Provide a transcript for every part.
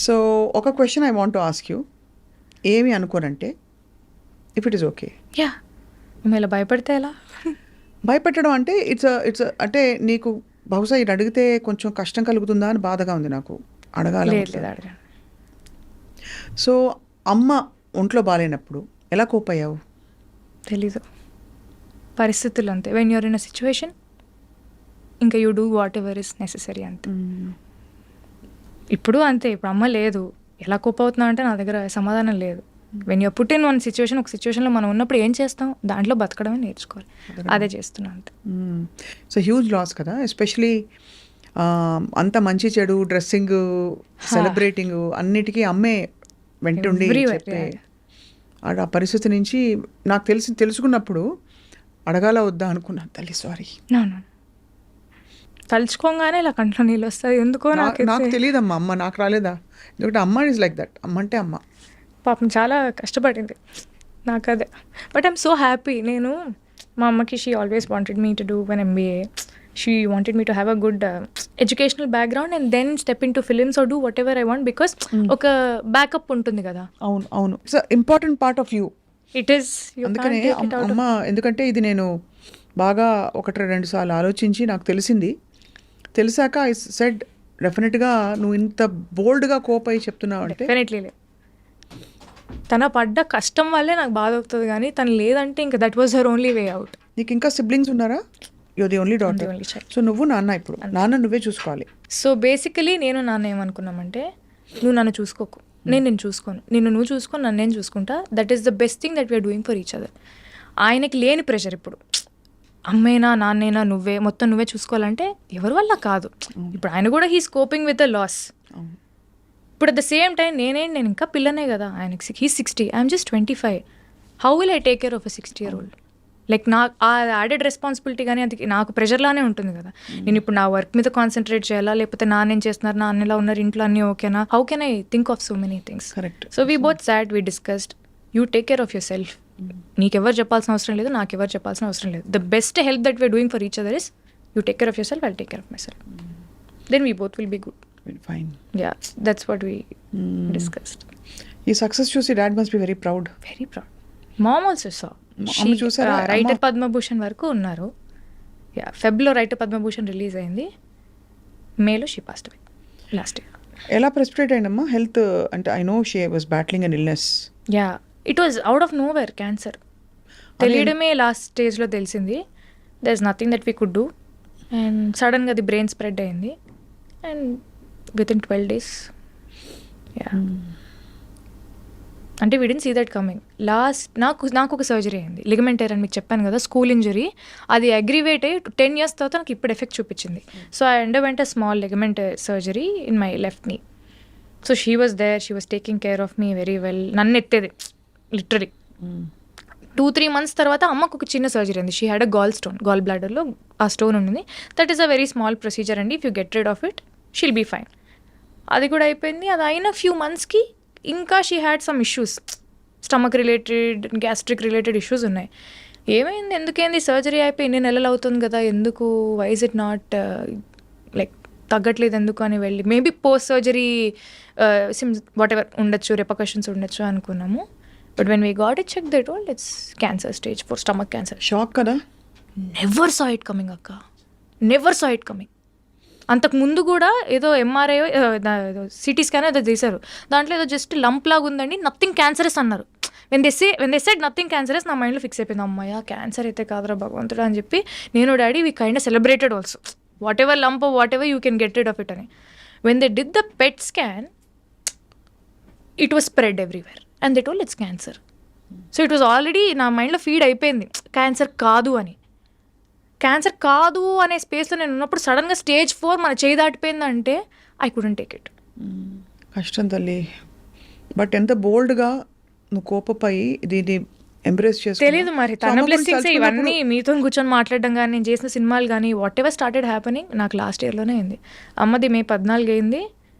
So ఒక question I want to ask you. ఏమి అనుకోనంటే, if it is okay, yeah మేము ఇలా భయపడితే ఎలా? భయపెట్టడం అంటే ఇట్స్ అంటే నీకు బహుశా ఇది అడిగితే కొంచెం కష్టం కలుగుతుందా అని బాధగా ఉంది నాకు. అడగాల. లేదు లేదు అడగండి. సో అమ్మ ఒంట్లో బాగాలేనప్పుడు ఎలా కోప్ అయ్యావు? తెలీదు, పరిస్థితులు అంతే. When you're in a situation ఇంకా you do whatever is necessary అంతే. ఇప్పుడు అంతే. ఇప్పుడు అమ్మ లేదు, ఎలా కోప్ అవుతున్నా అంటే నా దగ్గర సమాధానం లేదు. When you're put in one situation, ఒక సిచ్యువేషన్లో మనం ఉన్నప్పుడు ఏం చేస్తాం, దాంట్లో బతకడమే నేర్చుకోవాలి. అదే చేస్తున్నా అంతే. సో హ్యూజ్ లాస్ కదా, ఎస్పెషలీ అంత మంచి చెడు డ్రెస్సింగ్ సెలబ్రేటింగ్ అన్నిటికీ అమ్మే వెంటుండి Everywhere, చెప్పే yeah. ఆ పరిస్థితి నుంచి నాకు తెలుసుకున్నప్పుడు అడగాల వద్దా అనుకున్నాను. తల్లి సారీ. నో తలుచుకోగానే ఇలా కంట్లో నీళ్ళు వస్తుంది ఎందుకో నాకు తెలియదమ్మా, అమ్మ నాకు రాలేదా? ఎందుకంటే అమ్మ ఈజ్ లైక్ దట్. అమ్మ అంటే అమ్మ. పాపం చాలా కష్టపడింది నాకు అదే. But I'm so happy. నేను మా అమ్మకి she always wanted me to do one MBA. She wanted me to have a good educational background and then step in to films or do whatever I want, because ఒక backup ఉంటుంది కదా. అవును అవును, it's important part of you. It is. అందుకనే అమ్మ, ఎందుకంటే ఇది నేను బాగా 1-2 సార్లు ఆలోచించి నాకు తెలిసాక ఐ సెడ్ డెఫినెట్గా నువ్వు ఇంత బోల్డ్గా కోప్ అయ్యి చెప్తున్నావు అంటే డెఫినెట్లీ లేదు. తన పడ్డ కష్టం వల్లే నాకు బాధ అవుతుంది, కానీ తను లేదంటే ఇంకా that was her only way out. నీకు ఇంకా సిబ్లింగ్స్ ఉన్నారా? You're the only daughter. only child. So నువ్వు నాన్న, ఇప్పుడు నాన్న నువ్వే చూసుకోవాలి. సో బేసికలీ నేను నాన్న ఏమనుకున్నామంటే, నువ్వు నన్ను చూసుకోకు, నేను చూసుకోను, నువ్వు చూసుకొని నన్ను నేను చూసుకుంటా. That is the best thing that we're doing for each other. ఆయనకి లేని ప్రెషర్ ఇప్పుడు, అమ్మేనా నాన్నేనా మొత్తం నువ్వే చూసుకోవాలంటే ఎవరి వల్ల కాదు. ఇప్పుడు ఆయన కూడా he's coping with the loss. ఇప్పుడు అట్ ద సేమ్ టైం నేను ఇంకా పిల్లనే కదా ఆయనకి. He's 60, I'm just 25. How will I take care of a 60-year-old? Like నాకు ఆ యాడెడ్ రెస్పాన్సిబిలిటీ కానీ అది నాకు ప్రెషర్లానే ఉంటుంది కదా. నేను ఇప్పుడు నా వర్క్ మీద కాన్సన్ట్రేట్ చేయాలా, లేకపోతే నాన్నేం చేస్తున్నారు, నాన్నలా ఉన్నారు, ఇంట్లో అన్నీ ఓకేనా, how can I think of so many things. Correct. So we both sat, we discussed, you take care of yourself. నీకెవరు చెప్పాల్సిన అవసరం లేదు, నాకెవరు చెప్పాల్సిన అవసరం లేదు. The best help that we're doing for each other is you take care of yourself, I'll take care of myself. Then we both will be good. Fine. Yeah, that's what we discussed. ఈ success చూసి dad must be very proud. Very proud. Mom also saw. అమ్మ చూసారా? Writer Padmabhushan వరకు ఉన్నారు. Yeah, ఫెబ్లో writer Padmabhushan release అయింది, మేలో she passed away last year. ఎలా ప్రెసిపిటేట్ అయిందమ్మా హెల్త్ అంటే? I know she was battling an illness. Yeah, it was out of nowhere cancer. తెలియడమే లాస్ట్ స్టేజ్లో తెలిసింది. There is nothing that we could do. And సడన్గా అది బ్రెయిన్ స్ప్రెడ్ అయింది and within 12 days. Yeah, అంటే we didn't see that coming. నాకు ఒక surgery అయింది, లిగమెంట్ టేర్ అని మీకు చెప్పాను కదా, స్కూల్ ఇంజరీ. అది అగ్రివేట్ అయ్యి 10 years తర్వాత నాకు ఇప్పుడు ఎఫెక్ట్ చూపించింది. So I underwent a small ligament surgery in my left knee. So she was there, she was taking care of me very well. నన్ను ఎత్తేది లిటరలీ. 2-3 months తర్వాత అమ్మకు ఒక చిన్న సర్జరీ అయింది. షీ హ్యాడ్ అ గాల్ బ్లాడర్లో ఆ స్టోన్ ఉంది. That is a very small procedure అండి. If you get rid of it she'll be fine. అది కూడా అయిపోయింది. అది అయిన ఫ్యూ మంత్స్కి ఇంకా she had some issues, stomach related, gastric related issues ఉన్నాయి. ఏమైంది, ఎందుకేంది, సర్జరీ అయిపోయి 2 నెలలు అవుతుంది కదా, ఎందుకు, why is it not like తగ్గట్లేదు ఎందుకు అని వెళ్ళి maybe post surgery signs whatever ఉండొచ్చు, రిపర్కషన్స్ ఉండొచ్చు అనుకున్నాము. But when we got it check they told it's cancer stage 4, stomach cancer. Shock కదా. నెవర్ సా ఇట్ కమింగ్ అక్క, నెవర్ సా ఇట్ కమింగ్. అంతకు ముందు కూడా ఏదో MRI CT స్కాన్ ఏదో చేశారు, దాంట్లో ఏదో జస్ట్ లంప్ లాగా ఉందండి, నథింగ్ క్యాన్సరస్ అన్నారు. When they said nothing cancerous, నా మైండ్లో ఫిక్స్ అయిపోయింది, అమ్మాయ క్యాన్సర్ అయితే కాదురా భగవంతుడా అని చెప్పి నేను daddy we kind of celebrated also, whatever lump whatever you can get rid of it అని. When they did the PET scan it was spread everywhere and they told it's cancer. So it was already నా మైండ్లో feed అయిపోయింది cancer కాదు అని. Cancer కాదు అనే స్పేస్లో నేను ఉన్నప్పుడు సడన్గా స్టేజ్ 4 మన చేయి దాటిపోయిందంటే ఐ కుడెంట్ టేక్ ఇట్. కష్టం తల్లి. బట్ ఎంత బోల్డ్గా నువ్వు కోపపోయి దీన్ని ఎంబ్రేస్ చేసి తెలీదు మరి తన బ్లెస్సింగ్స్ ఇవన్నీ. మీతో కూర్చొని మాట్లాడడం కానీ, నేను చేసిన సినిమాలు కానీ, వాట్ ఎవర్ స్టార్టెడ్ హ్యాపెనింగ్ నాకు లాస్ట్ ఇయర్లోనే అయింది. అమ్మది May 14 అయింది.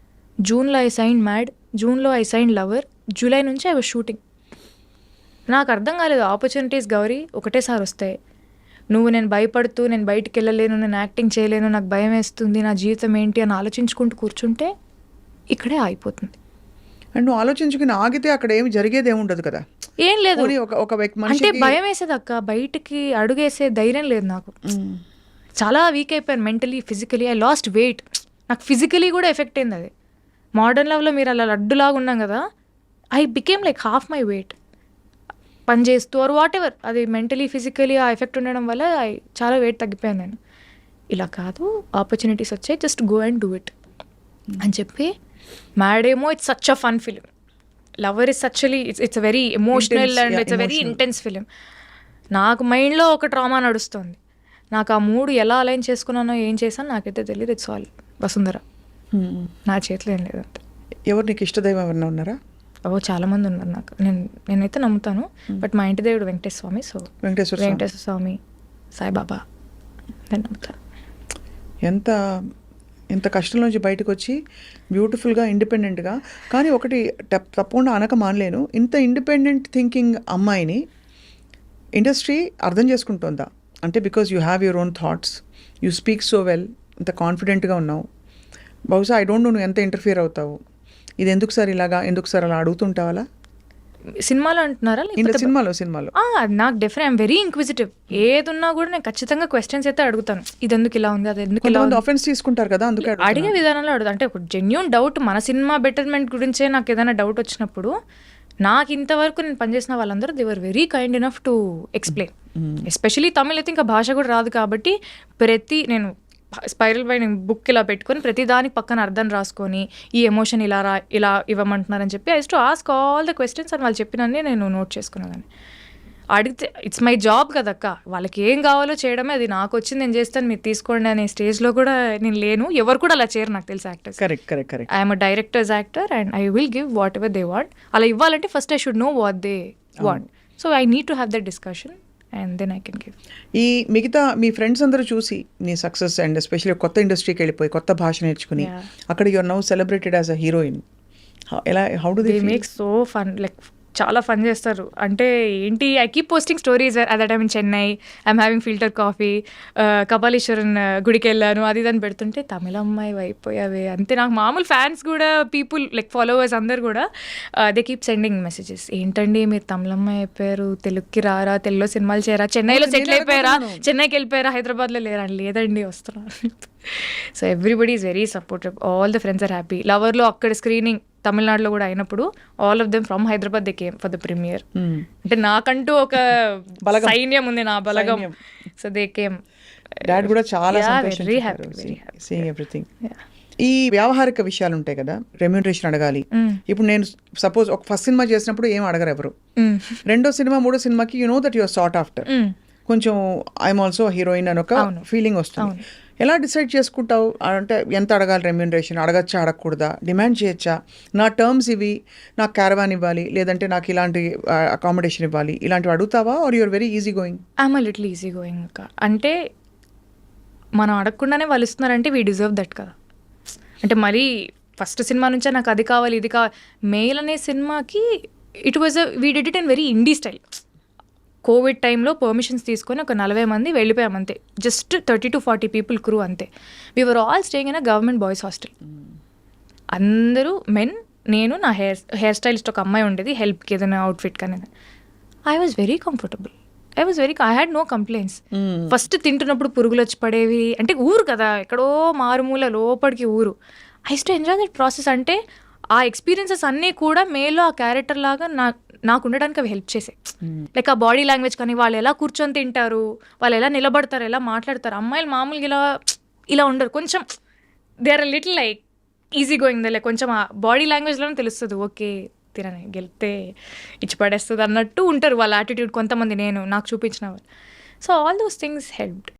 జూన్లో ఐ సైన్ మ్యాడ్, జూన్లో ఐ సైన్ లవర్, జూలై నుంచి ఐ వాజ్ షూటింగ్. నాకు అర్థం కాలేదు, ఆపర్చునిటీస్ గౌరీ ఒకటేసారి వస్తాయి. నేను భయపడుతూ నేను బయటికి వెళ్ళలేను, నేను యాక్టింగ్ చేయలేను, నాకు భయం వేస్తుంది, నా జీవితం ఏంటి అని ఆలోచించుకుంటూ కూర్చుంటే ఇక్కడే అయిపోతుంది. అండ్ నువ్వు ఆలోచించుకుని ఆగితే అక్కడ ఏమి జరిగేది ఏమి ఉండదు కదా. ఏం లేదు, పోనీ ఒక వ్యక్తి అంటే మనిషికి భయం వేసేది అక్క, బయటికి అడుగేసే ధైర్యం లేదు నాకు. చాలా వీక్ అయిపోయాను mentally, physically. I lost weight. నాకు ఫిజికలీ కూడా ఎఫెక్ట్ అయింది అది. మోడర్న్ లవ్లో మీరు అలా లడ్డులాగా ఉన్నాం కదా, I became like half my weight పని చేస్తూ ఆర్ వాట్ ఎవర్. అది మెంటలీ ఫిజికలీ ఆ ఎఫెక్ట్ ఉండడం వల్ల చాలా వెయిట్ తగ్గిపోయాను నేను. ఇలా కాదు, ఆపర్చునిటీస్ వచ్చాయి, just go and do it అని చెప్పి. మ్యాడ్ ఏమో it's such a fun film. Lover is సచ్చువలీ it's very emotional and it's very intense film. నాకు మైండ్లో ఒక ట్రామా నడుస్తుంది. నాకు ఆ మూడు ఎలా అలైన్ చేసుకున్నానో ఏం చేశాను నాకైతే తెలియదు. It's all Vasundhara. నా చేతిలో ఏం లేదంటే. ఎవరు నీకు ఇష్టదైవం ఎవరైనా ఉన్నారా? చాలామంది ఉన్నారు నాకు. నేనైతే నమ్ముతాను, బట్ మా ఇంటి దేవుడు వెంకటేశ్వర స్వామి. సో వెంకటేశ్వర స్వామి, సాయిబాబా నేను నమ్ముతాను. ఎంత కష్టం నుంచి బయటకు వచ్చి బ్యూటిఫుల్గా ఇండిపెండెంట్గా, కానీ ఒకటి తప్పకుండా అనక మానలేను, ఇంత ఇండిపెండెంట్ థింకింగ్ అమ్మాయిని ఇండస్ట్రీ అర్థం చేసుకుంటుందా? అంటే because you have your own thoughts, you speak so well, ఇంత కాన్ఫిడెంట్గా ఉన్నావు. బహుశా ఐ డోంట్ నో నువ్వు ఎంత ఇంటర్ఫియర్ అవుతావు. ఇది ఎందుకు సార్ ఇలాగా, ఎందుకు సార్ అలా అడుగుతుంటావాలా? సినిమాలో అంటున్నారా? సినిమాలో నాకు డెఫినెట్ ఐమ్ వెరీ ఇంక్విజిటివ్. ఏదున్నా కూడా నేను ఖచ్చితంగా క్వశ్చన్స్ అయితే అడుగుతాను. ఇది ఎందుకు ఇలా ఉంది, అది ఎందుకు ఇలా ఉంది. ఆఫెన్స్ తీసుకుంటారు కదా, అందుకే అడిగే విధానంలో అడుగుతాను. అంటే ఒక జెన్యూన్ డౌట్, మన సినిమా బెటర్మెంట్ గురించే నాకు ఏదైనా డౌట్ వచ్చినప్పుడు, నాకు ఇంతవరకు నేను పనిచేసిన వాళ్ళందరూ they were very kind enough to explain. Especially Tamil అయితే ఇంకా భాష కూడా రాదు కాబట్టి, నేను స్పైరల్ బై నేను బుక్ ఇలా పెట్టుకొని ప్రతి దానికి పక్కన అర్థం రాసుకొని, ఈ ఎమోషన్ ఇలా ఇవ్వమంటున్నారని చెప్పి I to ask all the questions అని వాళ్ళు చెప్పినన్ని నేను నోట్ చేసుకునేదాన్ని. అడిగితే ఇట్స్ మై జాబ్ కదక్క, వాళ్ళకి ఏం కావాలో చేయడమే, అది నాకు వచ్చింది నేను చేస్తాను, మీరు తీసుకోండి అనే స్టేజ్లో కూడా నేను లేను. ఎవరు కూడా అలా చేయరు నాకు తెలిసి actors. Correct. I'm a directors actor and I will give what ever they want. అలా ఇవ్వాలంటే first I should know what they want. So I need to have that discussion and then I can give. ఈ మిగతా మీ friends అందరూ చూసి నీ success and especially కొత్త ఇండస్ట్రీకి వెళ్ళిపోయి కొత్త భాష నేర్చుకుని అక్కడ you are now celebrated as a heroine. How do they make so fun, like చాలా ఫన్ చేస్తారు. అంటే ఏంటి, I keep posting stories at that time in Chennai, I'm having filter coffee, Kapaleeshwaran గుడికి వెళ్ళాను, అది దాన్ని పెడుతుంటే తమిళ అమ్మాయి అయిపోయావే అంతే. నాకు మామూలు ఫ్యాన్స్ కూడా, పీపుల్ లైక్ ఫాలోవర్స్ అందరు కూడా దే కీప్ సెండింగ్ మెసేజెస్. ఏంటండి మీరు తమిళ అమ్మాయి అయిపోయారు, తెలుగుకి రారా, తెలుగులో సినిమాలు చేయరా, చెన్నైలో సెటిల్ అయిపోయారా, చెన్నైకి వెళ్ళిపోయారా, హైదరాబాద్లో లేరా? లేదండి వస్తున్నారు. So everybody is very supportive, all the friends are happy. లవర్లో అక్కడ స్క్రీనింగ్ తమిళనాడులో కూడా అయినప్పుడు all of them from Hyderabad they came for the premiere. అంటే నాకంటూ ఒక సైన్యం ఉంది, నా బలగం. So they came. డాడ్ కూడా చాలా very happy, very happy seeing everything. ఈ వ్యావహారిక విషయాలు ఉంటాయి కదా, రెమ్యూనరేషన్ అడగాలి. ఇప్పుడు నేను సపోజ్ ఒక ఫస్ట్ సినిమా చేసినప్పుడు ఏం అడగరు ఎవరు, రెండో సినిమా మూడో సినిమాకి you know that your sought after, కొంచెం ఐఎమ్ ఆల్సో హీరోయిన్ అని ఒక ఫీలింగ్ వస్తుంది. ఎలా డిసైడ్ చేసుకుంటావు? అంటే ఎంత అడగాలి రెమ్యూనరేషన్, అడగచ్చా అడగకూడదా, డిమాండ్ చేయొచ్చా, నా టర్మ్స్ ఇవి, నాకు క్యారవాన్ ఇవ్వాలి, లేదంటే నాకు ఇలాంటి అకామిడేషన్ ఇవ్వాలి, ఇలాంటివి అడుగుతావా? Or you're very easy going? I'm a little easy going అక్క. అంటే మనం అడగకుండానే వాళ్ళు ఇస్తున్నారంటే వీ డిజర్వ్ దట్ కదా. అంటే మరీ ఫస్ట్ సినిమా నుంచే నాకు అది కావాలి ఇది కావాలి. మెయిల్ అనే సినిమాకి it was we did it in very INDI style. Covid టైంలో పర్మిషన్స్ తీసుకొని ఒక 40 మంది వెళ్ళిపోయాం అంతే. జస్ట్ 30 to 40 పీపుల్ క్రూ అంతే. We were all staying in a government boys hostel. అందరూ మెన్, నేను, నా హెయిర్ స్టైలిస్ట్ ఒక అమ్మాయి ఉండేది హెల్ప్కి ఏదైనా అవుట్ఫిట్ కానీ. I was very comfortable, I had no complaints. First తింటున్నప్పుడు పురుగులు వచ్చి పడేవి, అంటే ఊరు కదా, ఎక్కడో మారుమూల లోపలికి ఊరు. I to enjoy that process. అంటే ఆ ఎక్స్పీరియన్సెస్ అన్నీ కూడా మేలో ఆ క్యారెక్టర్ లాగా నాకు ఉండడానికి అవి హెల్ప్ చేసాయి. లైక్ ఆ బాడీ లాంగ్వేజ్ కానీ, వాళ్ళు ఎలా కూర్చొని తింటారు, వాళ్ళు ఎలా నిలబడతారు, ఎలా మాట్లాడతారు. అమ్మాయిలు మామూలుగా ఇలా ఉండరు, కొంచెం they are little like easy going. Like కొంచెం ఆ బాడీ లాంగ్వేజ్లోనే తెలుస్తుంది, ఓకే తినని గెలితే ఇచ్చి పడేస్తుంది అన్నట్టు ఉంటారు వాళ్ళ యాటిట్యూడ్ కొంతమంది, నాకు చూపించిన వాళ్ళు. So all those things helped.